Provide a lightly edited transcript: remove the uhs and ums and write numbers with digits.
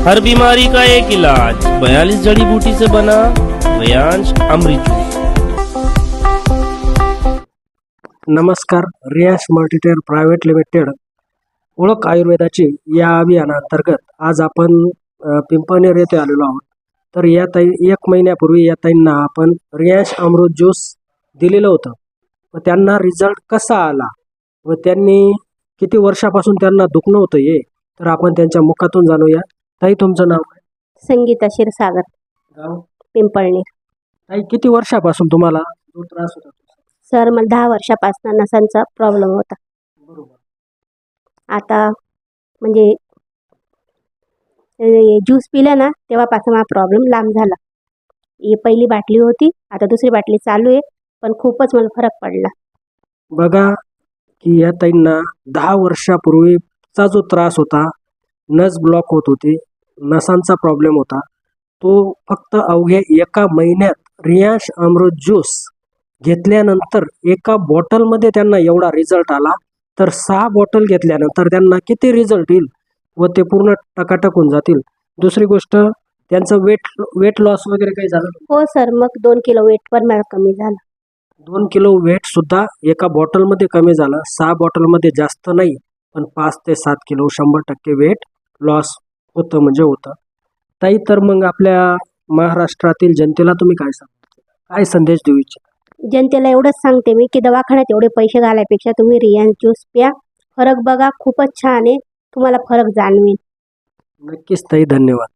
हर बीमारी का एक इलाज 42 जड़ी बूटी से बना रियांश अमृत जूस। नमस्कार, रियांश मल्टीटेर प्रायव्हेट लिमिटेड ओळख आयुर्वेदाची या अभियानाअंतर्गत आज आपण पिंपळनेर येथे आलेलो आहोत। तर या ताई 1 महिन्यापूर्वी या ताईंना आपण रियांश अमृत ज्यूस दिलेलं होतं व त्यांना रिझल्ट कसा आला व त्यांनी किती वर्षापासून त्यांना दुखणं होतं हे तर आपण त्यांच्या मुखातून जाणूया। ताई, तुमचं नाव काय? संगीता क्षीरसागर, गाव? पिंपळनेर। ताई, किती वर्षापासून तुम्हाला जो त्रास होता? सर, मला 10 वर्षापासून नसांचा प्रॉब्लेम होता। बरोबर. आता म्हणजे ज्यूस पिला ना तेव्हापासून हा प्रॉब्लेम लांब झाला। ही पहिली बाटली होती, आता दुसरी बाटली चालू आहे, पण खूपच मला फरक पडला। बघा की या ताईंना 10 वर्षापूर्वीचा जो त्रास होता, नस ब्लॉक होत होती, नसांचा प्रॉब्लेम होता, तो फक्त अवघ्या 1 महिन्यात रियांश अमृत ज्यूस घेतल्यानंतर 1 बॉटलमध्ये त्यांना एवढा रिझल्ट आला। तर 6 बॉटल घेतल्यानंतर त्यांना किती रिझल्ट येईल व ते पूर्ण टकाटक होऊन जातील। दुसरी गोष्ट, त्यांचं वेट लॉस वगैरे काही झालं? हो सर, मग 2 किलो वेट पण मला कमी झालं। 2 किलो वेट सुद्धा 1 बॉटलमध्ये कमी झालं। 6 बॉटलमध्ये जास्त नाही, पण 5 ते 7 किलो 100% वेट लॉस होतं म्हणजे होतं। ताई, तर मग आपल्या महाराष्ट्रातील जनतेला तुम्ही काय संदेश देऊ इच्छिता? जनतेला एवढंच सांगते मी की दवाखान्यात एवढे पैसे घालायपेक्षा तुम्ही रियांश ज्यूस प्या, फरक बघा, खूपच छान आहे, तुम्हाला फरक जाणवेल। नक्कीच ताई, धन्यवाद।